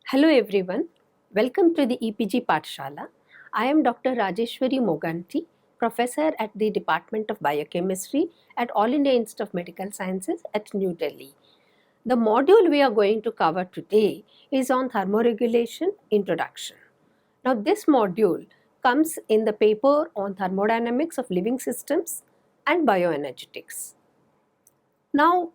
Hello everyone, welcome to the EPG Pathshala. I am Dr. Rajeshwari Moganty, Professor at the Department of Biochemistry at All India Institute of Medical Sciences at New Delhi. The module we are going to cover today is on thermoregulation introduction. Now this module comes in the paper on thermodynamics of living systems and bioenergetics. Now,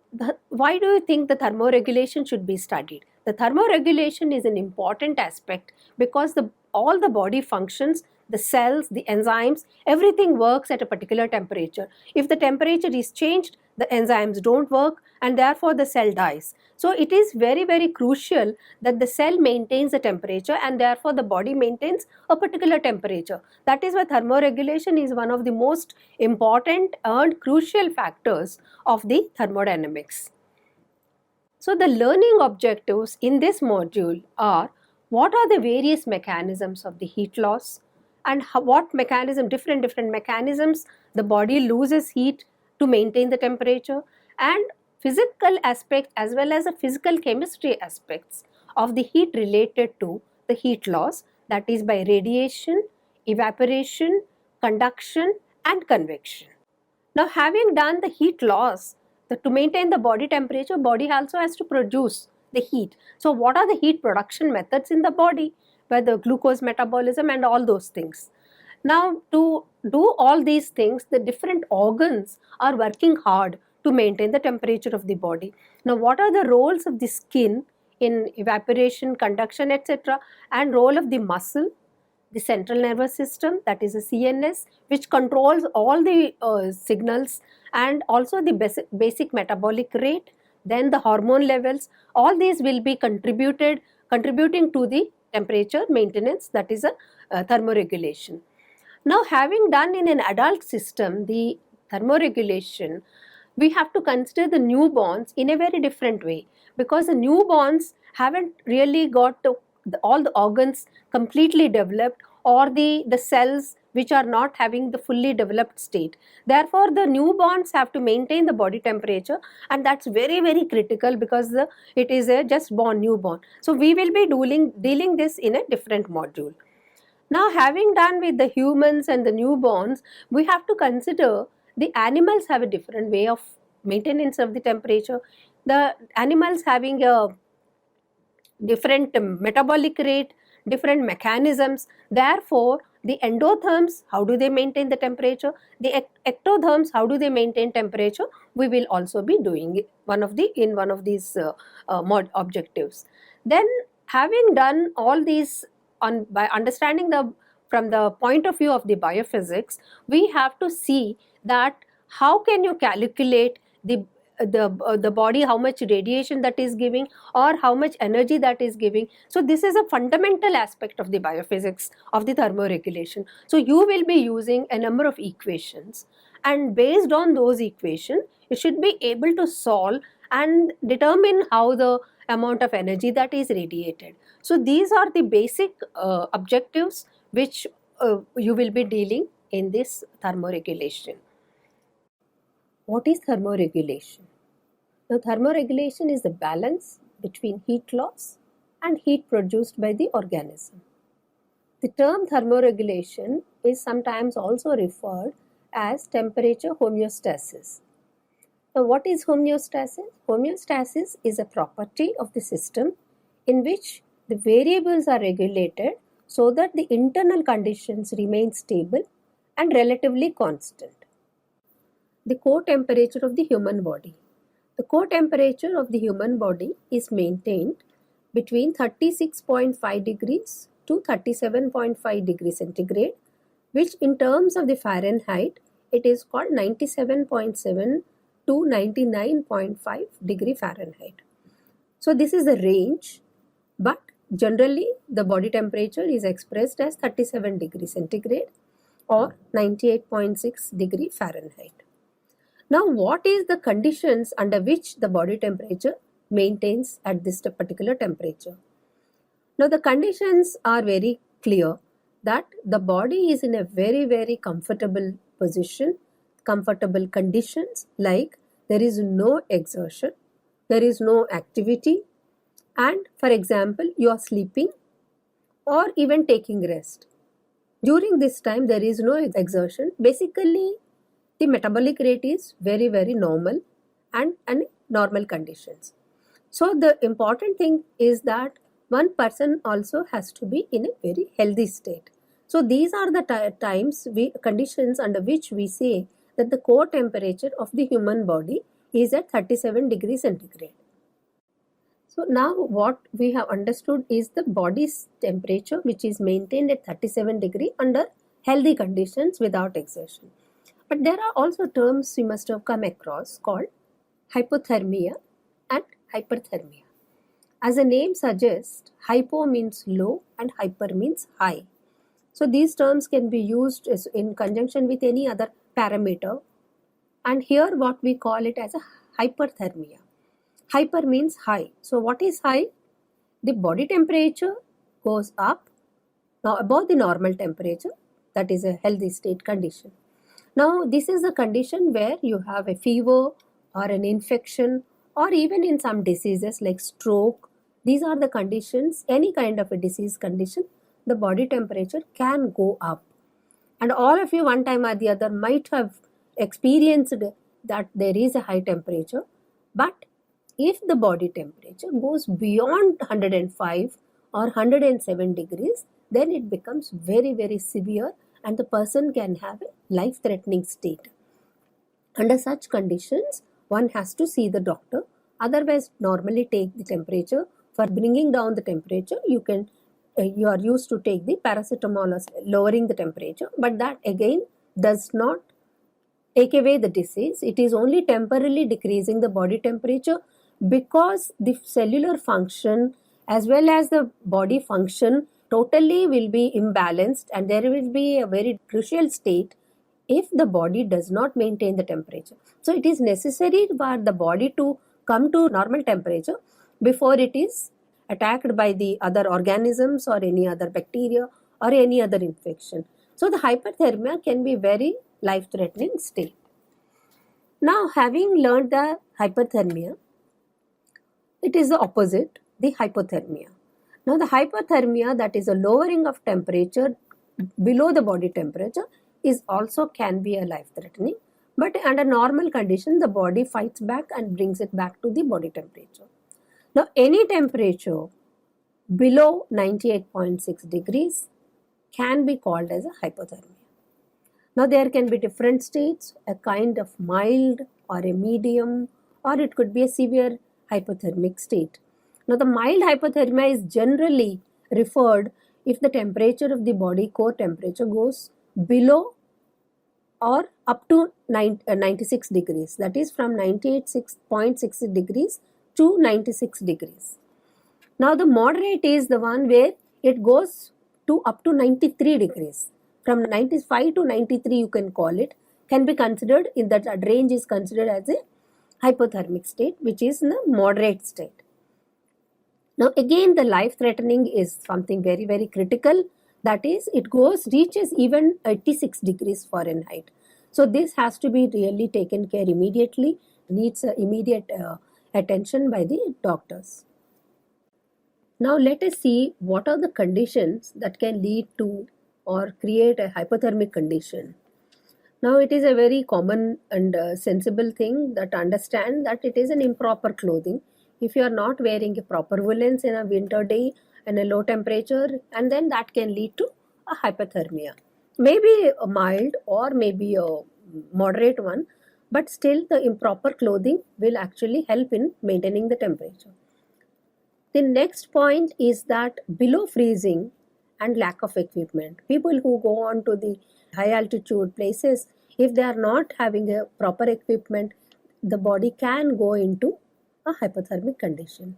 why do you think the thermoregulation should be studied? The thermoregulation is an important aspect because all the body functions, the cells, the enzymes, everything works at a particular temperature. If the temperature is changed, the enzymes don't work and therefore the cell dies. So it is very, very crucial that the cell maintains the temperature and therefore the body maintains a particular temperature. That is why thermoregulation is one of the most important and crucial factors of the thermodynamics. So the learning objectives in this module are: what are the various mechanisms of the heat loss and what different mechanisms the body loses heat to maintain the temperature, and physical aspects as well as the physical chemistry aspects of the heat related to the heat loss, that is by radiation, evaporation, conduction and convection. Now, having done the heat loss, to maintain the body temperature, body also has to produce the heat. So, what are the heat production methods in the body? Where the glucose metabolism and all those things. Now, to do all these things, the different organs are working hard to maintain the temperature of the body. Now, what are the roles of the skin in evaporation, conduction, etc., and role of the muscle, the central nervous system, that is the CNS, which controls all the signals, and also the basic metabolic rate, then the hormone levels. All these will be contributing to the temperature maintenance, that is a thermoregulation. Now, having done in an adult system the thermoregulation, we have to consider the newborns in a very different way, because the newborns haven't really got all the organs completely developed, or the cells which are not having the fully developed state. Therefore, the newborns have to maintain the body temperature, and that's very, very critical because it is a just born newborn. So, we will be dealing this in a different module. Now, having done with the humans and the newborns, we have to consider the animals have a different way of maintenance of the temperature. The animals having a different metabolic rate, different mechanisms. Therefore, the endotherms, how do they maintain the temperature? The ectotherms, how do they maintain temperature? We will also be doing one of these objectives. Then, having done all these by understanding from the point of view of the biophysics, we have to see that how can you calculate the body, how much radiation that is giving or how much energy that is giving. So this is a fundamental aspect of the biophysics of the thermoregulation. So you will be using a number of equations, and based on those equations you should be able to solve and determine how the amount of energy that is radiated. So these are the basic objectives which you will be dealing in this thermoregulation. What is thermoregulation? Now, thermoregulation is the balance between heat loss and heat produced by the organism. The term thermoregulation is sometimes also referred as temperature homeostasis. Now, what is homeostasis? Homeostasis is a property of the system in which the variables are regulated so that the internal conditions remain stable and relatively constant. The core temperature of the human body. The core temperature of the human body is maintained between 36.5 degrees to 37.5 degrees centigrade, which in terms of the Fahrenheit, it is called 97.7 to 99.5 degree Fahrenheit. So this is the range, but generally the body temperature is expressed as 37 degrees centigrade or 98.6 degree Fahrenheit. Now, what is the conditions under which the body temperature maintains at this particular temperature? Now, the conditions are very clear that the body is in a very, very comfortable position, comfortable conditions, like there is no exertion, there is no activity, and for example you are sleeping or even taking rest. During this time there is no exertion. Basically the metabolic rate is very normal and normal conditions. So the important thing is that one person also has to be in a very healthy state. So these are the conditions under which we say that the core temperature of the human body is at 37 degrees centigrade. So now what we have understood is the body's temperature, which is maintained at 37 degree under healthy conditions without exertion. But there are also terms you must have come across called hypothermia and hyperthermia. As the name suggests, hypo means low and hyper means high. So these terms can be used in conjunction with any other parameter, and here what we call it as a hyperthermia. Hyper means high. So what is high? The body temperature goes up now above the normal temperature, that is a healthy state condition. Now this is a condition where you have a fever or an infection, or even in some diseases like stroke. These are the conditions, any kind of a disease condition, the body temperature can go up. And all of you one time or the other might have experienced that there is a high temperature, but if the body temperature goes beyond 105 or 107 degrees, then it becomes very severe and the person can have a life-threatening state. Under such conditions, one has to see the doctor. Otherwise, normally take the temperature. For bringing down the temperature, you are used to take the paracetamol as lowering the temperature, but that again does not take away the disease. It is only temporarily decreasing the body temperature, because the cellular function as well as the body function totally will be imbalanced, and there will be a very crucial state if the body does not maintain the temperature. So it is necessary for the body to come to normal temperature before it is attacked by the other organisms or any other bacteria or any other infection. So the hyperthermia can be very life-threatening state. Now, having learned the hyperthermia, it is the opposite, the hypothermia. Now the hypothermia, that is a lowering of temperature below the body temperature, is also can be a life-threatening, but under normal condition the body fights back and brings it back to the body temperature. Now any temperature below 98.6 degrees can be called as a hypothermia. Now there can be different states, a kind of mild or a medium, or it could be a severe hypothermic state. Now the mild hypothermia is generally referred if the temperature of the body core temperature goes below or up to 96 degrees, that is from 98.6 degrees to 96 degrees. Now the moderate is the one where it goes to up to 93 degrees. From 95 to 93 you can call it, can be considered in that range is considered as a hypothermic state, which is in the moderate state. Now again the life threatening is something very critical, that is it reaches even 86 degrees Fahrenheit. So this has to be really taken care immediately, needs immediate attention by the doctors. Now let us see what are the conditions that can lead to or create a hypothermic condition. Now it is a very common and sensible thing that understand that it is an improper clothing. If you are not wearing a proper woolens in a winter day and a low temperature, and then that can lead to a hypothermia. Maybe a mild or maybe a moderate one, but still the improper clothing will actually help in maintaining the temperature. The next point is that below freezing and lack of equipment. People who go on to the high altitude places, if they are not having a proper equipment, the body can go into a hypothermic condition.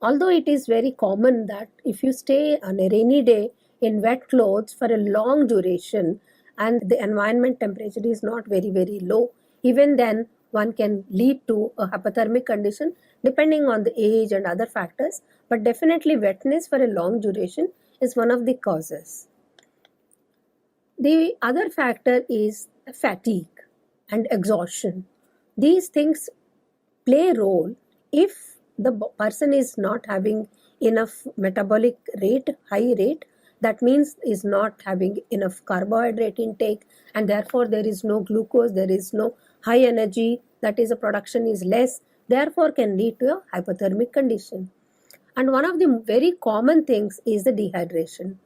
Although it is very common that if you stay on a rainy day in wet clothes for a long duration and the environment temperature is not very low, even then one can lead to a hypothermic condition depending on the age and other factors, but definitely wetness for a long duration is one of the causes. The other factor is fatigue and exhaustion. These things play a role if the person is not having enough metabolic rate, high rate, that means is not having enough carbohydrate intake, and therefore there is no glucose, there is no high energy, that is, the production is less, therefore can lead to a hypothermic condition. And one of the very common things is the dehydration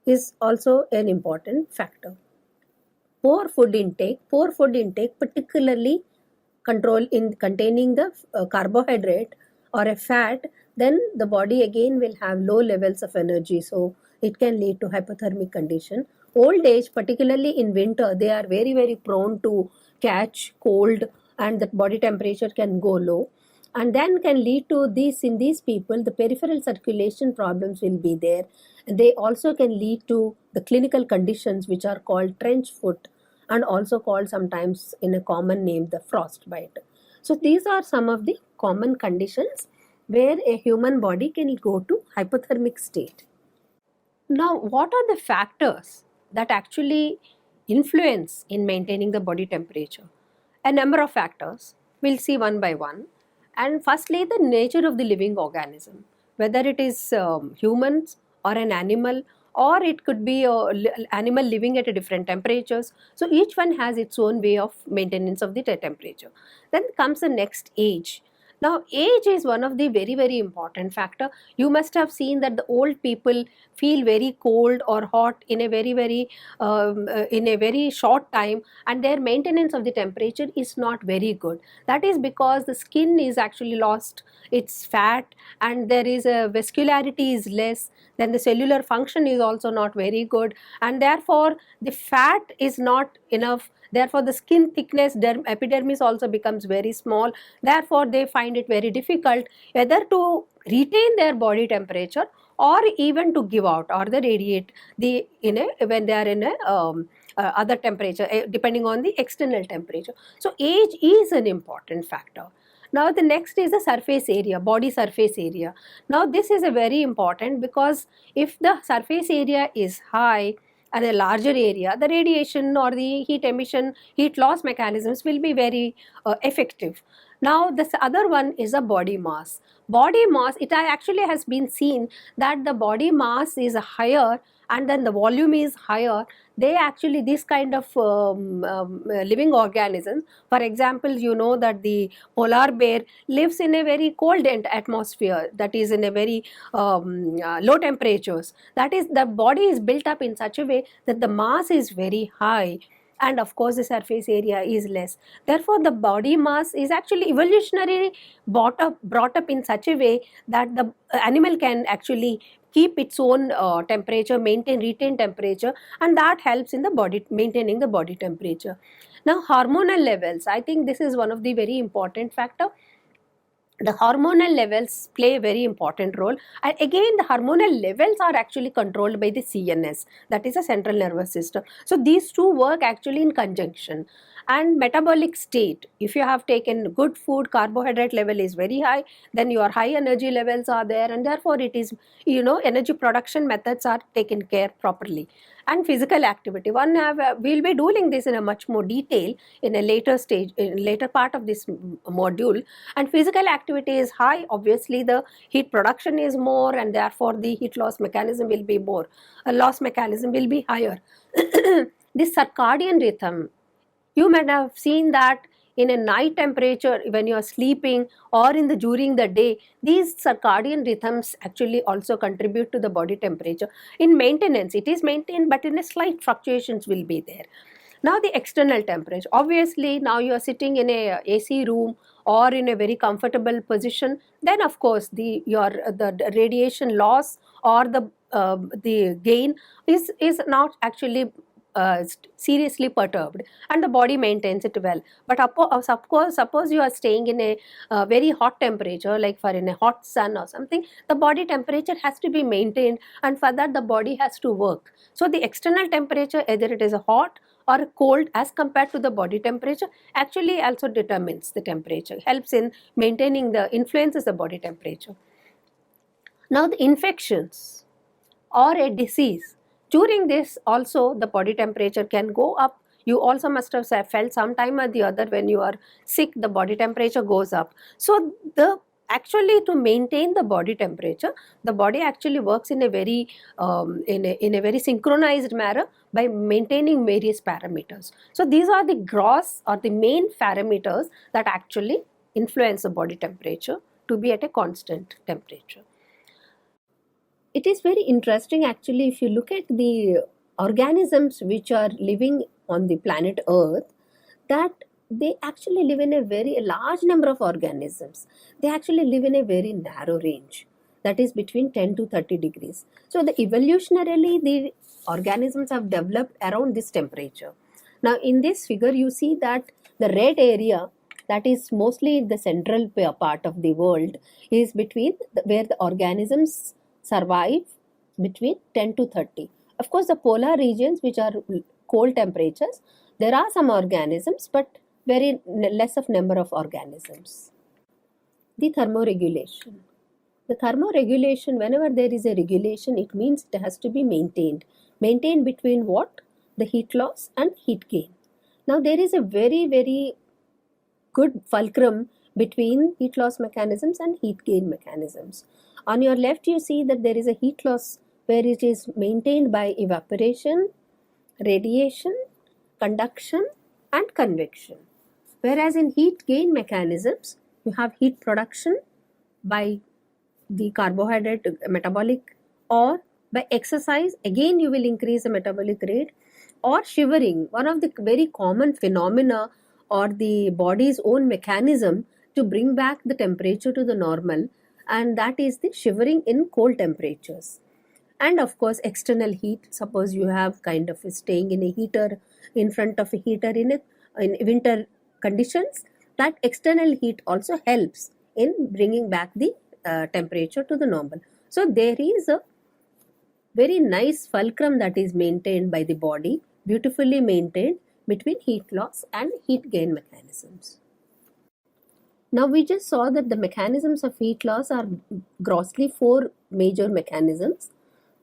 is also an important factor. Poor food intake, particularly control in containing the carbohydrate or a fat, then the body again will have low levels of energy, so it can lead to hypothermic condition. Old age, particularly in winter, they are very prone to catch cold, and the body temperature can go low, and then can lead to this. In these people, the peripheral circulation problems will be there. They also can lead to the clinical conditions which are called trench foot, and also called sometimes in a common name the frostbite. So these are some of the common conditions where a human body can go to hypothermic state. Now, what are the factors that actually influence in maintaining the body temperature? A number of factors. We'll see one by one. And firstly, the nature of the living organism, whether it is humans or an animal, or it could be an animal living at a different temperatures. So each one has its own way of maintenance of the temperature. Then comes the next, age. Now, age is one of the very important factor. You must have seen that the old people feel very cold or hot in a very short time, and their maintenance of the temperature is not very good. That is because the skin is actually lost its fat, and there is a vascularity is less, then the cellular function is also not very good, and therefore the fat is not enough, therefore the skin thickness, epidermis also becomes very small, therefore they find it very difficult either to retain their body temperature or even to give out or the radiate the when they are in a other temperature, depending on the external temperature. So age is an important factor. Now the next is the surface area, body surface area. Now this is a very important, because if the surface area is high and a larger area, the radiation or the heat emission, heat loss mechanisms will be very effective. Now this other one is a body mass. Body mass, it actually has been seen that the body mass is higher and then the volume is higher, they actually, this kind of living organisms, for example, you know that the polar bear lives in a very cold atmosphere, that is in a very low temperatures, that is, the body is built up in such a way that the mass is very high, and of course the surface area is less. Therefore the body mass is actually evolutionarily brought up in such a way that the animal can actually keep its own temperature, retain temperature, and that helps in the body, maintaining the body temperature. Now hormonal levels, I think this is one of the very important factor. The hormonal levels play a very important role, and again the hormonal levels are actually controlled by the CNS, that is a central nervous system. So these two work actually in conjunction. And metabolic state, if you have taken good food, carbohydrate level is very high, then your high energy levels are there, and therefore it is, energy production methods are taken care properly. And physical activity, we'll be doing this in a much more detail in a later stage, in later part of this module. And physical activity is high, obviously the heat production is more, and therefore the heat loss mechanism will be more, loss mechanism will be higher. This circadian rhythm, you might have seen that in a night temperature when you are sleeping or during the day, these circadian rhythms actually also contribute to the body temperature. In maintenance, it is maintained, but in a slight fluctuations will be there. Now the external temperature, obviously now you are sitting in a AC room or in a very comfortable position, then of course the radiation loss or the gain is not actually seriously perturbed, and the body maintains it well. But of course, suppose you are staying in a very hot temperature, like for in a hot sun or something, the body temperature has to be maintained, and for that the body has to work. So the external temperature, either it is a hot or cold as compared to the body temperature, actually also determines the temperature, helps in maintaining influences the body temperature. Now the infections or a disease, during this also the body temperature can go up. You also must have felt some time or the other when you are sick, the body temperature goes up. So the actually to maintain the body temperature, the body actually works in a very in a very synchronized manner by maintaining various parameters. So these are the gross or the main parameters that actually influence the body temperature to be at a constant temperature. It is very interesting actually if you look at the organisms which are living on the planet Earth, that they actually live in a very large number of organisms. They actually live in a very narrow range, that is between 10 to 30 degrees. So the evolutionarily the organisms have developed around this temperature. Now in this figure you see that the red area, that is mostly the central part of the world, is between where the organisms survive between 10 to 30. Of course the polar regions which are cold temperatures, there are some organisms but very less of number of organisms. The thermoregulation. The thermoregulation, whenever there is a regulation, it means it has to be maintained. Maintained between what? The heat loss and heat gain. Now there is a very good fulcrum between heat loss mechanisms and heat gain mechanisms. On your left you see that there is a heat loss where it is maintained by evaporation, radiation, conduction and convection. Whereas in heat gain mechanisms, you have heat production by the carbohydrate metabolic, or by exercise, again you will increase the metabolic rate, or shivering, one of the very common phenomena or the body's own mechanism to bring back the temperature to the normal, and that is the shivering in cold temperatures. And of course external heat, suppose you have kind of staying in a heater, in front of a heater in winter conditions, that external heat also helps in bringing back the temperature to the normal. So there is a very nice fulcrum that is maintained by the body, beautifully maintained between heat loss and heat gain mechanisms. Now we just saw that the mechanisms of heat loss are grossly 4 major mechanisms.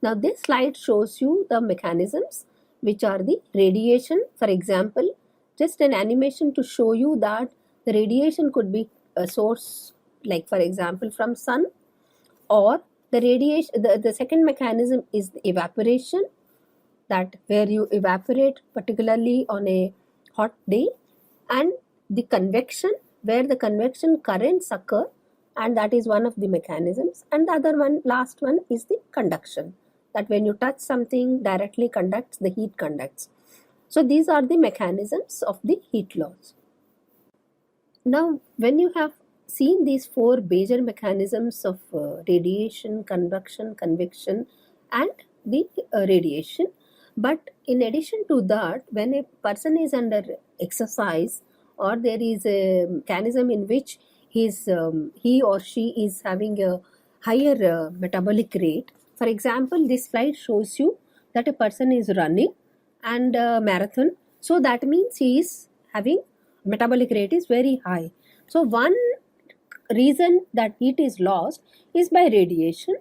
Now this slide shows you the mechanisms which are the radiation. For example, just an animation to show you that the radiation could be a source, like for example from sun, or the radiation. The second mechanism is the evaporation, that where you evaporate particularly on a hot day, and the convection, where the convection currents occur, and that is one of the mechanisms. And the other one, last one, is the conduction, that when you touch something directly conducts, the heat conducts. So these are the mechanisms of the heat loss. Now when you have seen these 4 major mechanisms of radiation, convection, convection and the radiation, but in addition to that, when a person is under exercise, or there is a mechanism in which he or she is having a higher metabolic rate. For example, this slide shows you that a person is running and a marathon, so that means he is having metabolic rate is very high. So one reason that heat is lost is by radiation.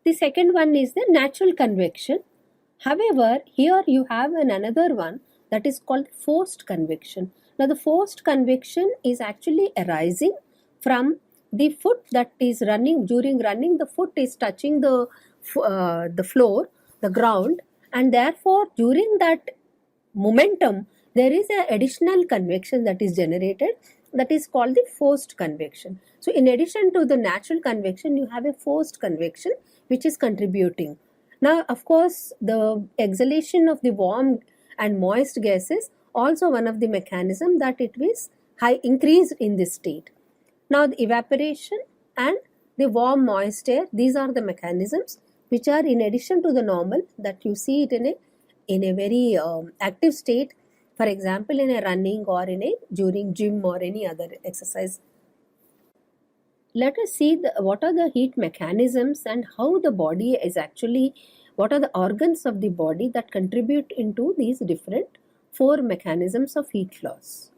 The second one is the natural convection. However, here you have another one that is called forced convection. Now the forced convection is actually arising from the foot that is running. During running, the foot is touching the floor, the ground, and therefore during that momentum there is an additional convection that is generated, that is called the forced convection. So in addition to the natural convection, you have a forced convection which is contributing. Now of course the exhalation of the warm and moist gases also one of the mechanism that it is high increased in this state. Now the evaporation and the warm moist air, these are the mechanisms which are in addition to the normal, that you see it in a very active state, for example in a running or during gym or any other exercise. Let us see what are the heat mechanisms and how the body is actually, what are the organs of the body that contribute into these different 4 mechanisms of heat loss.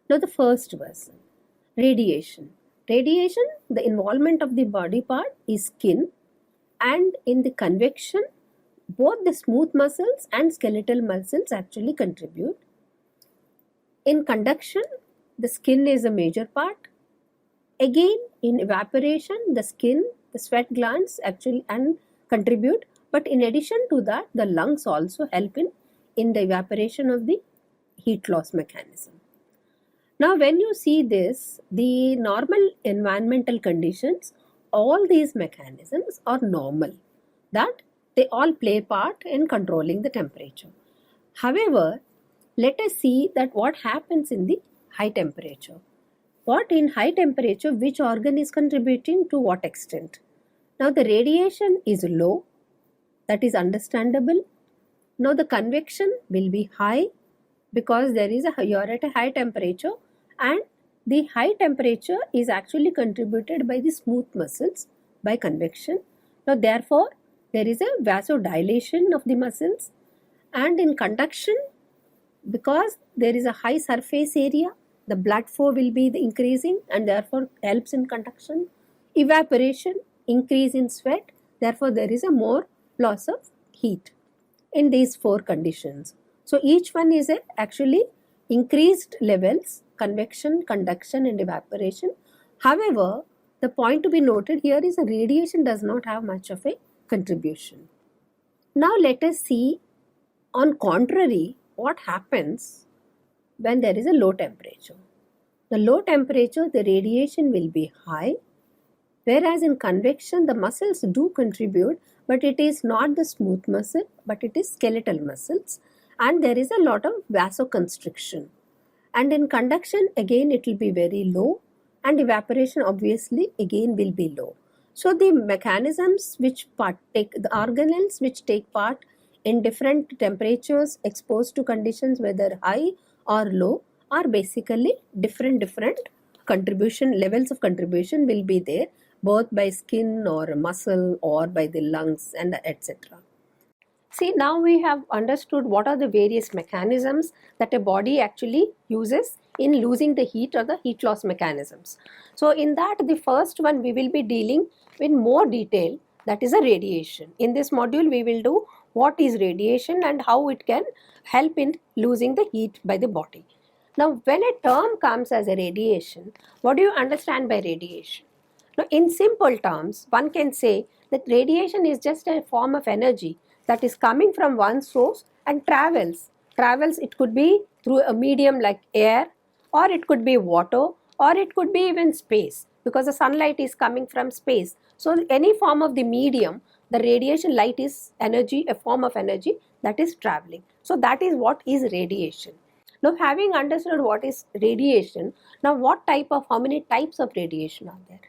Now the first was radiation. Radiation, the involvement of the body part is skin, and in the convection both the smooth muscles and skeletal muscles actually contribute. In conduction, the skin is a major part. Again, in evaporation, the skin, the sweat glands actually and contribute, but in addition to that, the lungs also help in the evaporation of the heat loss mechanism. Now, when you see this, the normal environmental conditions, all these mechanisms are normal, that they all play part in controlling the temperature. However, let us see that what happens in the high temperature. What in high temperature, which organ is contributing to what extent? Now, the radiation is low, that is understandable. Now, the convection will be high because you're at a high temperature, and the high temperature is actually contributed by the smooth muscles by convection. Now, therefore, there is a vasodilation of the muscles, and in conduction, because there is a high surface area, the blood flow will be increasing and therefore helps in conduction. Evaporation, increase in sweat, therefore there is a more loss of heat in these four conditions. So each one is actually increased levels: convection, conduction and evaporation. However, the point to be noted here is that radiation does not have much of a contribution. Now let us see, on contrary, what happens when there is a low temperature. The low temperature, the radiation will be high, whereas in convection the muscles do contribute, but it is not the smooth muscle, but it is skeletal muscles, and there is a lot of vasoconstriction. And in conduction, again it will be very low, and evaporation obviously again will be low. So the mechanisms which the organelles which take part in different temperatures exposed to conditions, whether high or low, are basically different contribution levels of contribution will be there, both by skin or muscle or by the lungs and etc. See, now we have understood what are the various mechanisms that a body actually uses in losing the heat, or the heat loss mechanisms. So in that, the first one we will be dealing in more detail, that is a radiation. In this module we will do what is radiation and how it can help in losing the heat by the body. Now when a term comes as a radiation, what do you understand by radiation? Now in simple terms, one can say that radiation is just a form of energy that is coming from one source and travels. It could be through a medium like air, or it could be water, or it could be even space, because the sunlight is coming from space. So any form of the medium, the radiation, light is energy, a form of energy that is traveling. So that is what is radiation. Now having understood what is radiation, now how many types of radiation are there?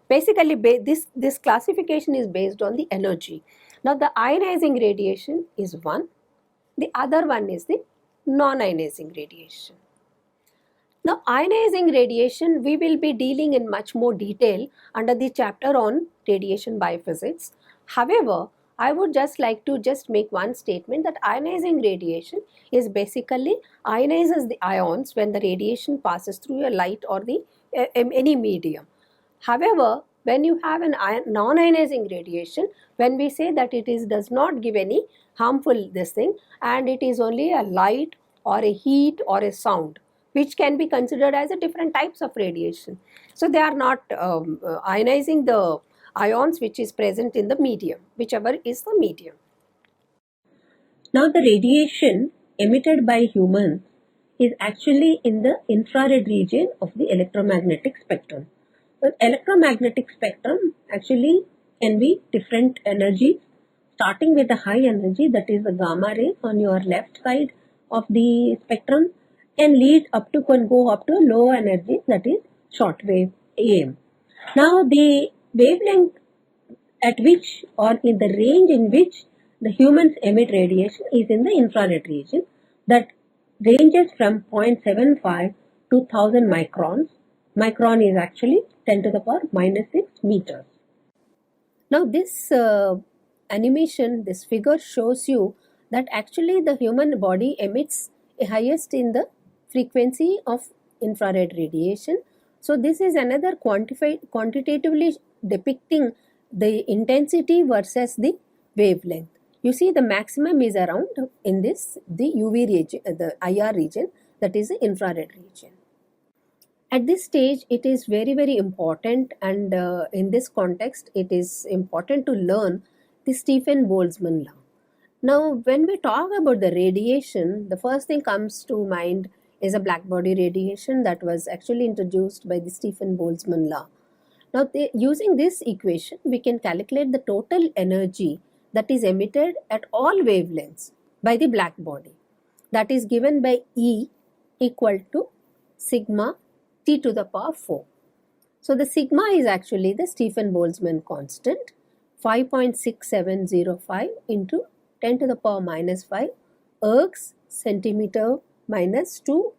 Basically this classification is based on the energy. Now the ionizing radiation is one, the other one is the non-ionizing radiation. Now ionizing radiation we will be dealing in much more detail under the chapter on radiation biophysics. However, I would just like to make one statement that ionizing radiation is basically ionizes the ions when the radiation passes through a light or any medium. However, when you have non-ionizing radiation, when we say that does not give any harmful this thing, and it is only a light or a heat or a sound, which can be considered as a different types of radiation. So they are not ionizing the ions which is present in the medium, whichever is the medium. Now the radiation emitted by humans is actually in the infrared region of the electromagnetic spectrum. The electromagnetic spectrum actually can be different energies, starting with a high energy, that is the gamma rays on your left side of the spectrum, can go up to low energy, that is short wave AM. Now the wavelength at which, or in the range in which the humans emit radiation is in the infrared region, that ranges from 0.75 to 1000 microns. Micron is actually 10 to the power minus 6 meters. Now this animation, this figure shows you that actually the human body emits a highest in the frequency of infrared radiation. So this is another quantitatively depicting the intensity versus the wavelength. You see the maximum is around in the UV region, the IR region, that is the infrared region. At this stage, it is very, very important, and in this context, it is important to learn the Stephen Boltzmann law. Now, when we talk about the radiation, the first thing comes to mind is a black body radiation that was actually introduced by the Stephen Boltzmann law. Now, using this equation, we can calculate the total energy that is emitted at all wavelengths by the black body. That is given by E equal to sigma T to the power 4. So, the sigma is actually the Stephen Boltzmann constant, 5.6705 into 10 to the power minus 5 ergs centimeter minus 2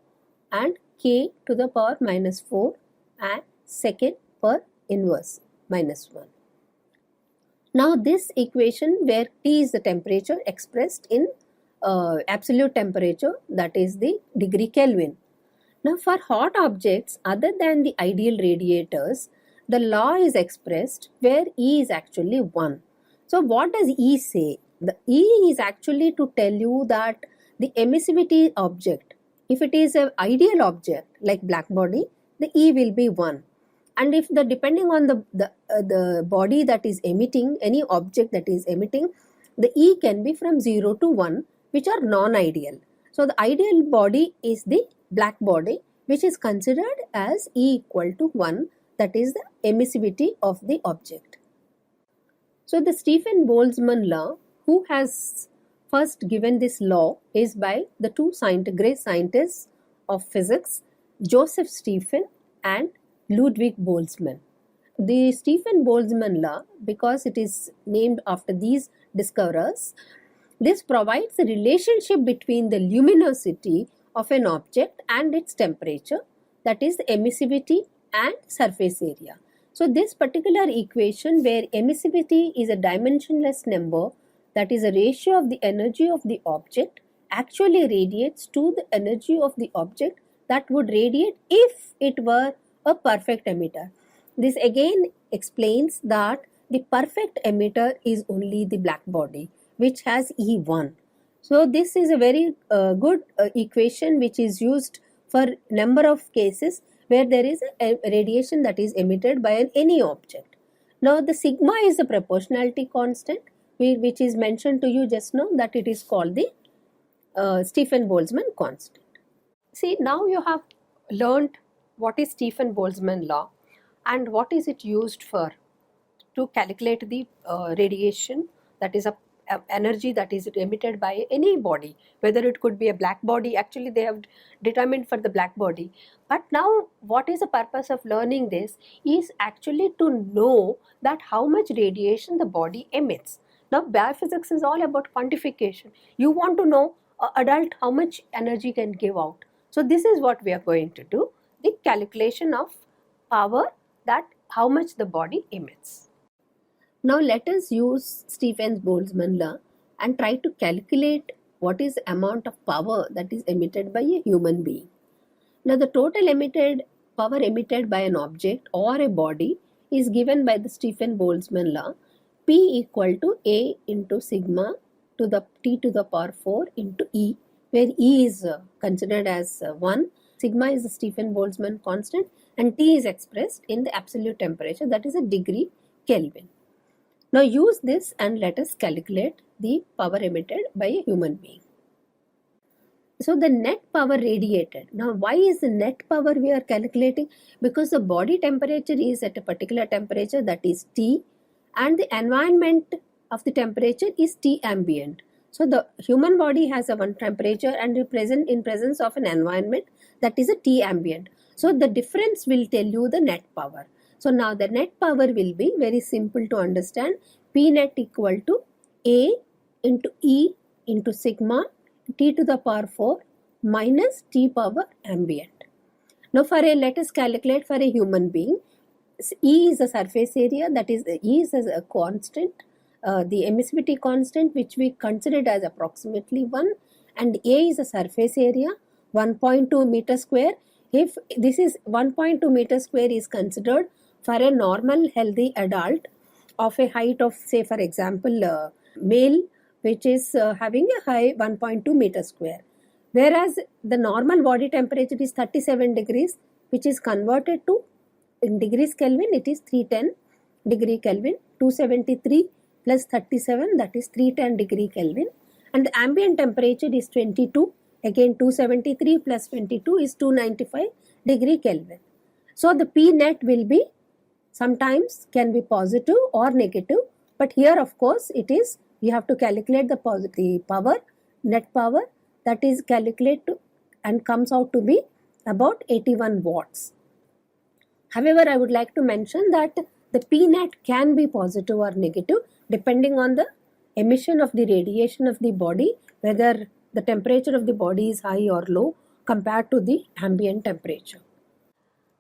and K to the power minus 4 and second per inverse minus 1. Now, this equation where T is the temperature expressed in absolute temperature, that is the degree Kelvin. Now, for hot objects other than the ideal radiators, the law is expressed where E is actually 1. So, what does E say? The E is actually to tell you that the emissivity object, if it is an ideal object like black body, the E will be 1. And if the depending on the body that is emitting, any object that is emitting, the E can be from 0 to 1, which are non-ideal. So, the ideal body is the black body, which is considered as E equal to 1, that is the emissivity of the object. So, the Stephen Boltzmann law, who has first given this law, is by the two great scientists of physics, Joseph Stephen and Ludwig Boltzmann. The Stephen Boltzmann law, because it is named after these discoverers, this provides a relationship between the luminosity of an object and its temperature, that is the emissivity and surface area. So, this particular equation where emissivity is a dimensionless number, that is a ratio of the energy of the object, actually radiates to the energy of the object that would radiate if it were a perfect emitter. This again explains that the perfect emitter is only the black body, which has E1. So, this is a very good equation which is used for number of cases where there is a radiation that is emitted by any object. Now, the sigma is the proportionality constant, which is mentioned to you just now, that it is called the Stephen Boltzmann constant. See, now you have learned what is Stephen Boltzmann law and what is it used for to calculate the radiation, that is a energy that is emitted by any body, whether it could be a black body. Actually, they have determined for the black body. But now, what is the purpose of learning this is actually to know that how much radiation the body emits. Now, biophysics is all about quantification. You want to know adult how much energy can give out. So, this is what we are going to do, the calculation of power, that how much the body emits. Now, let us use Stephen Boltzmann law and try to calculate what is the amount of power that is emitted by a human being. Now, the total power emitted by an object or a body is given by the Stephen Boltzmann law, P equal to A into sigma to the T to the power 4 into E, where E is considered as 1, sigma is the Stephen Boltzmann constant, and T is expressed in the absolute temperature, that is a degree Kelvin. Now, use this and let us calculate the power emitted by a human being. So, the net power radiated. Now, why is the net power we are calculating? Because the body temperature is at a particular temperature, that is T, and the environment of the temperature is T ambient. So, the human body has a one temperature and in presence of an environment, that is a T ambient. So, the difference will tell you the net power. So, now the net power will be very simple to understand. P net equal to A into E into sigma T to the power 4 minus T power ambient. Now, let us calculate for a human being. E is the surface area, that is E is a constant, the emissivity constant, which we considered as approximately 1, and A is the surface area, 1.2 meter square. If this is 1.2 meter square is considered for a normal healthy adult of a height of, say for example, male, which is having a high 1.2 meter square, whereas the normal body temperature is 37 degrees which is converted to in degrees Kelvin, it is 310 degree Kelvin. 273 plus 37, that is 310 degree Kelvin, and the ambient temperature is 22. Again 273 plus 22 is 295 degree Kelvin. So the P net will be sometimes can be positive or negative, but here of course it is, you have to calculate the positive power, net power, that is calculated and comes out to be about 81 watts. However, I would like to mention that the P net can be positive or negative depending on the emission of the radiation of the body, whether the temperature of the body is high or low compared to the ambient temperature.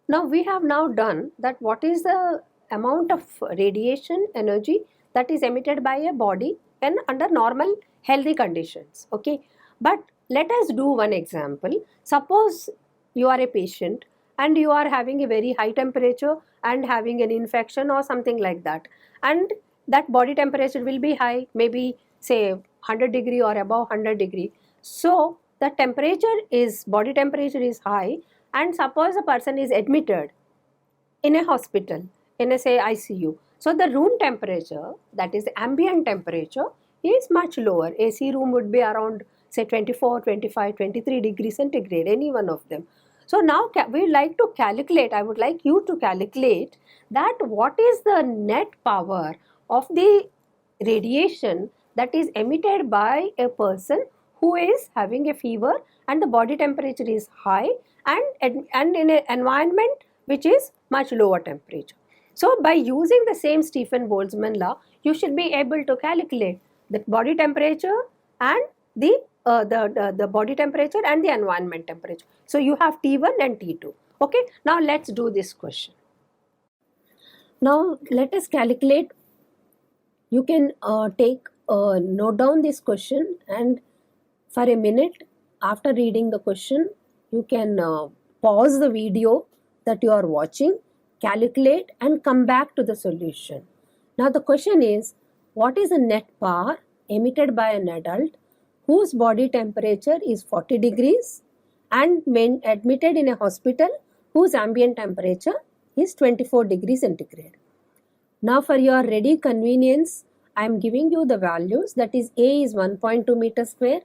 Now we have now done that what is the amount of radiation energy that is emitted by a body when under normal healthy conditions. Okay, but let us do one example. Suppose you are a patient and you are having a very high temperature and having an infection or something like that, and that body temperature will be high, maybe say 100 degree or above 100 degree. So the body temperature is high, and suppose a person is admitted in a hospital, in a say ICU. So the room temperature, that is ambient temperature, is much lower. AC room would be around say 24, 25, 23 degrees centigrade, any one of them. So now we like to calculate, I would like you to calculate that what is the net power of the radiation that is emitted by a person who is having a fever and the body temperature is high and in an environment which is much lower temperature. So by using the same Stefan Boltzmann law, you should be able to calculate the body temperature and the body temperature and the environment temperature. So you have T1 and T2. Okay, now let's do this question. Now let us calculate. You can note down this question, and for a minute after reading the question, you can pause the video that you are watching, calculate and come back to the solution. Now the question is, what is the net power emitted by an adult whose body temperature is 40 degrees and admitted in a hospital whose ambient temperature is 24 degrees centigrade. Now for your ready convenience, I am giving you the values, that is A is 1.2 meter square,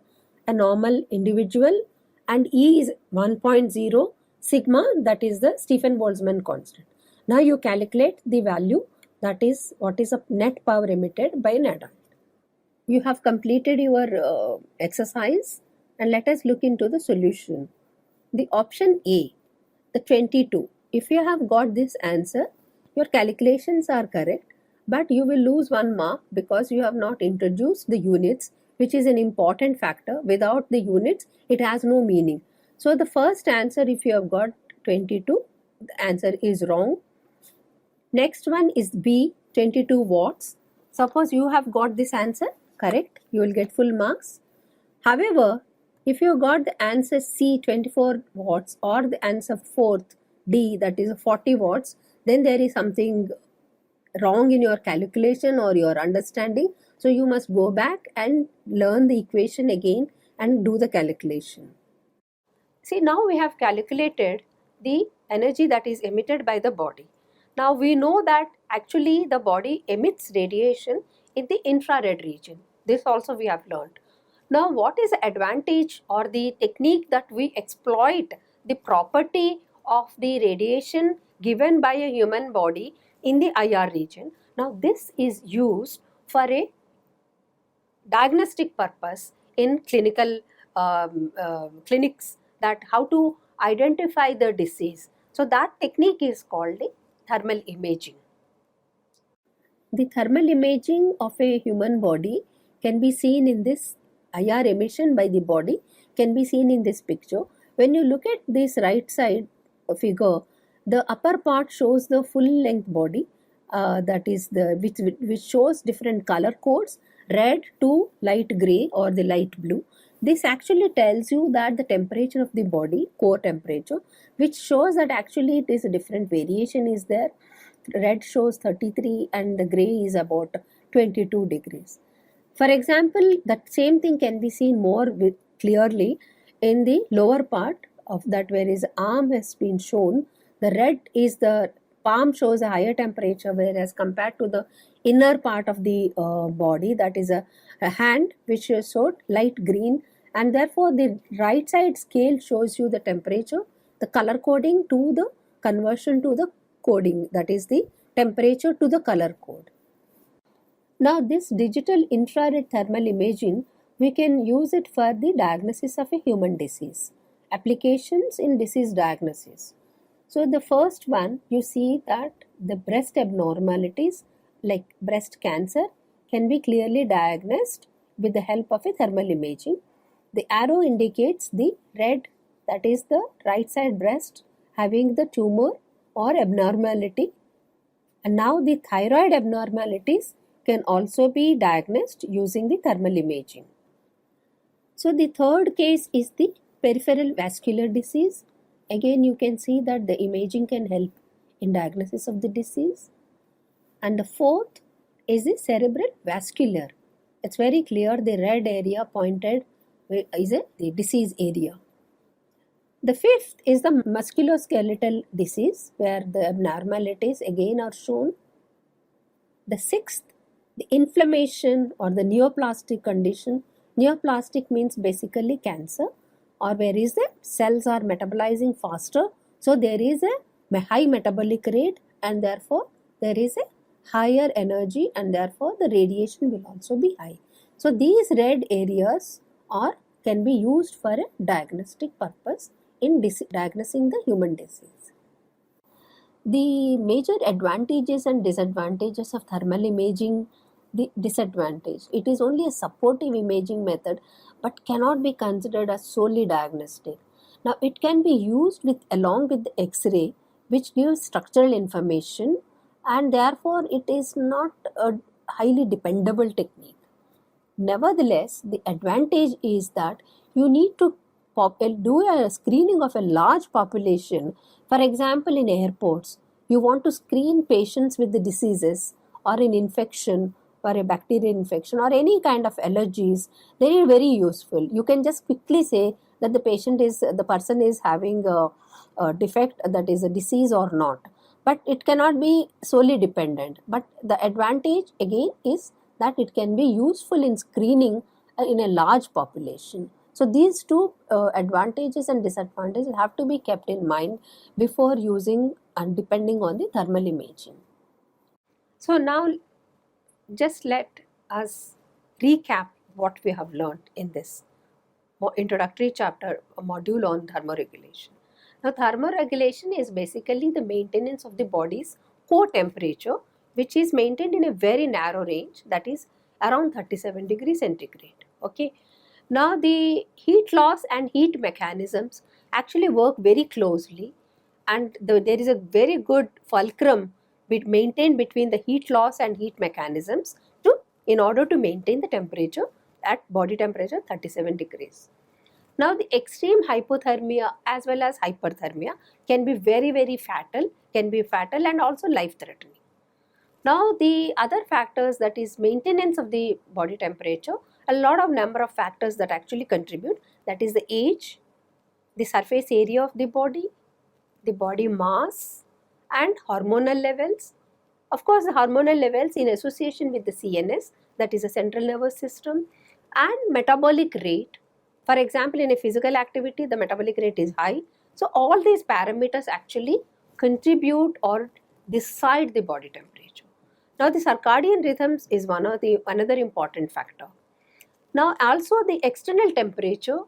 a normal individual, and E is 1.0 sigma, that is the Stefan Boltzmann constant. Now you calculate the value, that is what is the net power emitted by an adult. You have completed your exercise, and let us look into the solution. The option A, the 22. If you have got this answer, your calculations are correct, but you will lose 1 mark because you have not introduced the units, which is an important factor. Without the units, it has no meaning. So the first answer, if you have got 22, the answer is wrong. Next one is B, 22 watts. Suppose you have got this answer correct, you will get full marks. However, if you got the answer C, 24 watts, or the answer 4th D, that is 40 watts, then there is something wrong in your calculation or your understanding. So you must go back and learn the equation again and do the calculation. See, now we have calculated the energy that is emitted by the body. Now we know that actually the body emits radiation in the infrared region. This also we have learned. Now what is the advantage or the technique that we exploit the property of the radiation given by a human body in the IR region? Now this is used for a diagnostic purpose in clinical clinics, that how to identify the disease. So that technique is called the thermal imaging. The thermal imaging of a human body can be seen in this IR emission by the body, can be seen in this picture. When you look at this right side figure, the upper part shows the full length body, that is the which shows different color codes, red to light gray or the light blue. This actually tells you that the temperature of the body, core temperature, which shows that actually it is a different variation is there. Red shows 33 and the gray is about 22 degrees. For example, that same thing can be seen more clearly in the lower part of that, where his arm has been shown The red is the palm shows a higher temperature, whereas compared to the inner part of the body, that is a hand, which is showed light green, and therefore the right side scale shows you the temperature, the color coding to the conversion to the coding, that is the temperature to the color code. Now this digital infrared thermal imaging, we can use it for the diagnosis of a human disease. Applications in disease diagnosis. So the first one, you see that the breast abnormalities like breast cancer can be clearly diagnosed with the help of a thermal imaging. The arrow indicates the red, that is the right side breast having the tumor or abnormality. And now the thyroid abnormalities can also be diagnosed using the thermal imaging. So the third case is the peripheral vascular disease. Again, you can see that the imaging can help in diagnosis of the disease. And the fourth is the cerebral vascular. It's very clear the red area pointed is the disease area. The fifth is the musculoskeletal disease, where the abnormalities again are shown. The sixth, the inflammation or the neoplastic condition. Neoplastic means basically cancer, or where is the cells are metabolizing faster, so there is a high metabolic rate, and therefore there is a higher energy, and therefore the radiation will also be high. So these red areas can be used for a diagnostic purpose in diagnosing the human disease. The major advantages and disadvantages of thermal imaging. The disadvantage, it is only a supportive imaging method but cannot be considered as solely diagnostic. Now it can be used along with the X-ray, which gives structural information, and therefore it is not a highly dependable technique. Nevertheless, the advantage is that you need to do a screening of a large population. For example, in airports, you want to screen patients with the diseases or an infection or a bacterial infection or any kind of allergies. They are very useful. You can just quickly say that the person is having a defect, that is a disease or not. But it cannot be solely dependent. But the advantage again is that it can be useful in screening in a large population. So these two advantages and disadvantages have to be kept in mind before using and depending on the thermal imaging. So now just let us recap what we have learned in this introductory chapter module on thermoregulation. Now thermoregulation is basically the maintenance of the body's core temperature, which is maintained in a very narrow range, that is around 37 degrees centigrade. Okay. Now the heat loss and heat mechanisms actually work very closely, and there is a very good fulcrum maintained between the heat loss and heat mechanisms in order to maintain the temperature at body temperature 37 degrees. Now the extreme hypothermia as well as hyperthermia can be very fatal and also life threatening. Now the other factors, that is maintenance of the body temperature, a lot of number of factors that actually contribute, that is the age, the surface area of the body mass, and hormonal levels. Of course, the hormonal levels in association with the CNS, that is the central nervous system, and metabolic rate. For example, in a physical activity, the metabolic rate is high. So all these parameters actually contribute or decide the body temperature. Now the circadian rhythms is another important factor. Now also the external temperature,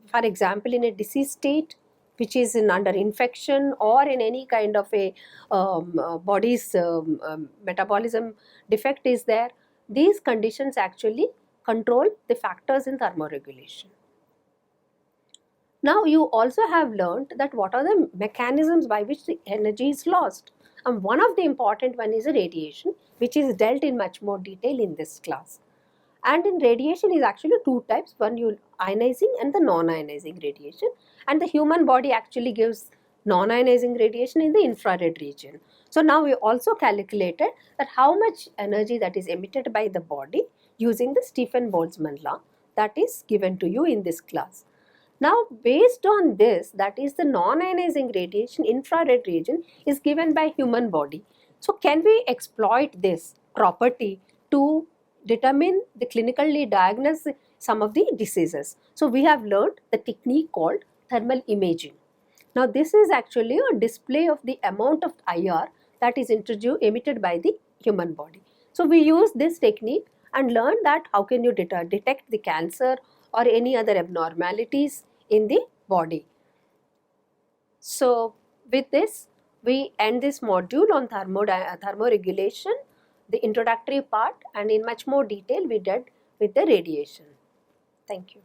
for example in a disease state which is under infection or in any kind of a body's metabolism defect is there, these conditions actually control the factors in thermoregulation. Now you also have learned that what are the mechanisms by which the energy is lost, and one of the important one is the radiation, which is dealt in much more detail in this class. And in radiation is actually two types, one ionizing and the non-ionizing radiation, and the human body actually gives non-ionizing radiation in the infrared region. So now we also calculated that how much energy that is emitted by the body using the Stefan Boltzmann law that is given to you in this class. Now, based on this, that is the non-ionizing radiation, infrared region is given by human body. So, can we exploit this property to determine the clinically diagnose some of the diseases? So, we have learned the technique called thermal imaging. Now, this is actually a display of the amount of IR that is emitted by the human body. So, we use this technique and learn that how can you detect the cancer or any other abnormalities in the body. So, with this, we end this module on thermoregulation, the introductory part, and in much more detail we did with the radiation. Thank you.